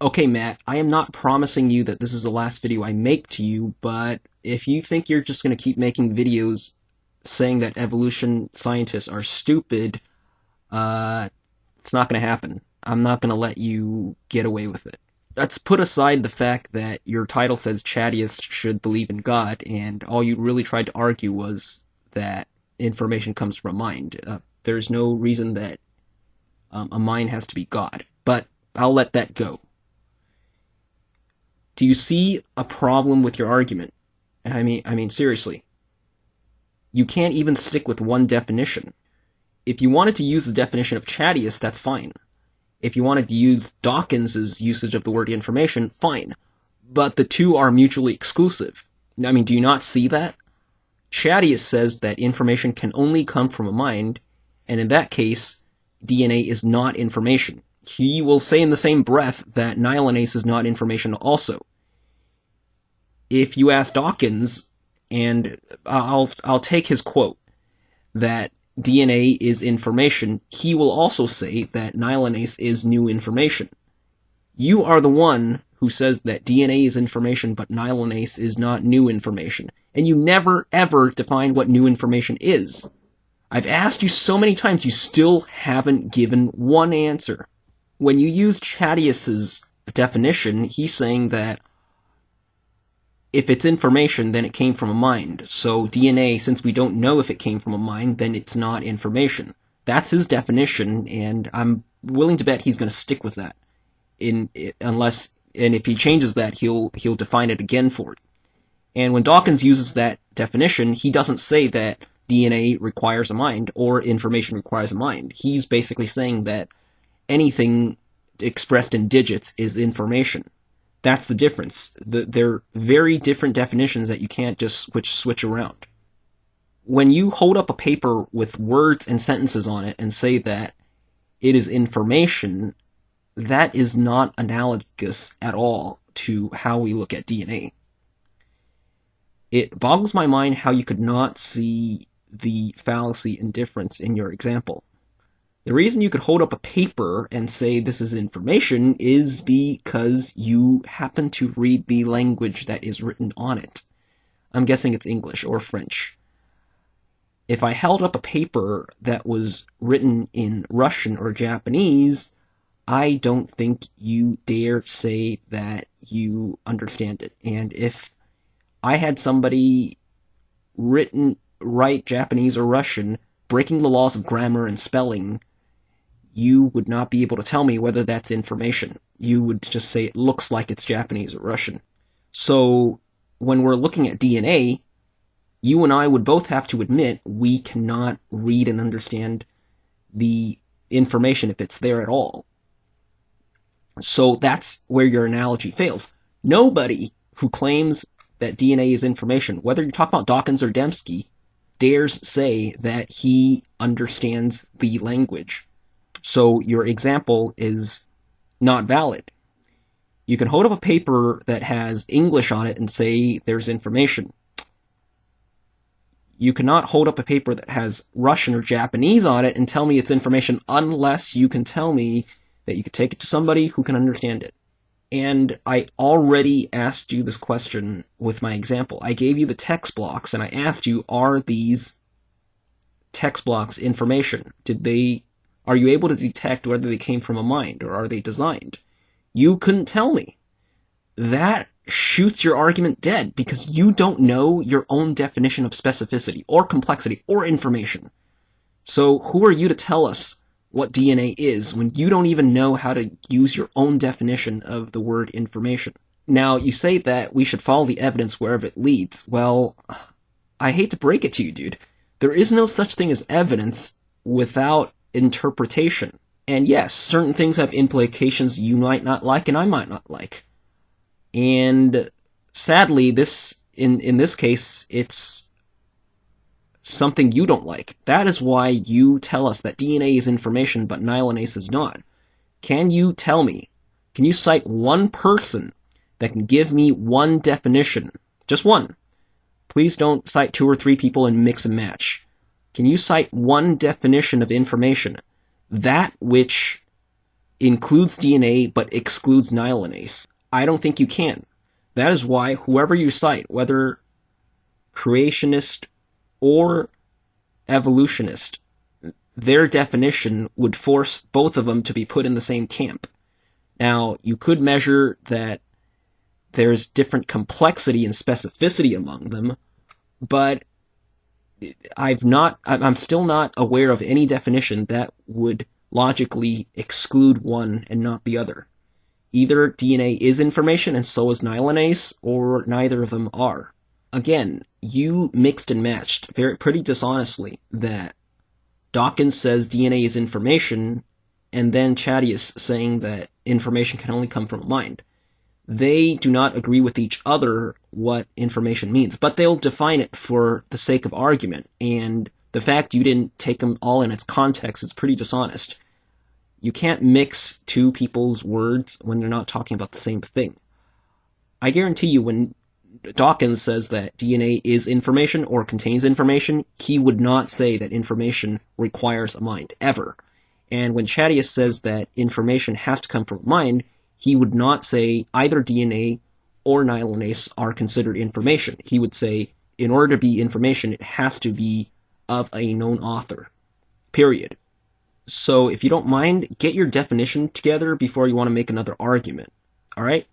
Okay, Matt, I am not promising you that this is the last video I make to you, but if you think you're just going to keep making videos saying that evolution scientists are stupid, uh, it's not going to happen. I'm not going to let you get away with it. Let's put aside the fact that your title says Chattiest should believe in God, and all you really tried to argue was that information comes from a mind. There's no reason that a mind has to be God, but I'll let that go. Do you see a problem with your argument? I mean, seriously. You can't even stick with one definition. If you wanted to use the definition of chattiest, that's fine. If you wanted to use Dawkins's usage of the word information, fine. But the two are mutually exclusive. I mean, do you not see that? Chattiest says that information can only come from a mind, and in that case, DNA is not information. He will say in the same breath that myelinase is not information also. If you ask Dawkins, and I'll take his quote, that DNA is information, he will also say that myelinase is new information. You are the one who says that DNA is information but myelinase is not new information, and you never ever define what new information is. I've asked you so many times, you still haven't given one answer. When you use Chattius's definition, he's saying that if it's information, then it came from a mind. So DNA, since we don't know if it came from a mind, then it's not information. That's his definition, and I'm willing to bet he's going to stick with that. And if he changes that, he'll define it again for you. And when Dawkins uses that definition, he doesn't say that DNA requires a mind or information requires a mind. He's basically saying that anything expressed in digits is information. That's the difference. They're very different definitions that you can't just switch around. When you hold up a paper with words and sentences on it and say that it is information, that is not analogous at all to how we look at DNA. It boggles my mind how you could not see the fallacy and difference in your example. The reason you could hold up a paper and say this is information is because you happen to read the language that is written on it. I'm guessing it's English or French. If I held up a paper that was written in Russian or Japanese, I don't think you dare say that you understand it. And if I had somebody write Japanese or Russian, breaking the laws of grammar and spelling, you would not be able to tell me whether that's information. You would just say it looks like it's Japanese or Russian. So when we're looking at DNA, you and I would both have to admit we cannot read and understand the information if it's there at all. So that's where your analogy fails. Nobody who claims that DNA is information, whether you talk about Dawkins or Dembski, dares say that he understands the language. So your example is not valid. You can hold up a paper that has English on it and say there's information. You cannot hold up a paper that has Russian or Japanese on it and tell me it's information unless you can tell me that you could take it to somebody who can understand it. And I already asked you this question with my example. I gave you the text blocks and I asked you, are these text blocks information? Are you able to detect whether they came from a mind or are they designed? You couldn't tell me. That shoots your argument dead because you don't know your own definition of specificity or complexity or information. So who are you to tell us what DNA is when you don't even know how to use your own definition of the word information? Now, you say that we should follow the evidence wherever it leads. Well, I hate to break it to you, dude. There is no such thing as evidence without interpretation. And yes, certain things have implications you might not like and I might not like. And sadly, in this case, it's something you don't like. That is why you tell us that DNA is information but myelinase is not. Can you tell me, can you cite one person that can give me one definition? Just one. Please don't cite 2 or 3 people and mix and match. Can you cite one definition of information? That which includes DNA but excludes myelinase. I don't think you can. That is why whoever you cite, whether creationist or evolutionist, their definition would force both of them to be put in the same camp. Now, you could measure that there's different complexity and specificity among them, but I'm still not aware of any definition that would logically exclude one and not the other. Either DNA is information and so is myelinase, or neither of them are. Again, you mixed and matched pretty dishonestly that Dawkins says DNA is information, and then Chattius saying that information can only come from a mind. They do not agree with each other what information means, but they'll define it for the sake of argument, and the fact you didn't take them all in its context is pretty dishonest. You can't mix two people's words when they're not talking about the same thing. I guarantee you when Dawkins says that DNA is information or contains information, he would not say that information requires a mind, ever. And when Chattius says that information has to come from a mind, he would not say either DNA or myelinase are considered information. He would say, in order to be information, it has to be of a known author. Period. So if you don't mind, get your definition together before you want to make another argument. Alright?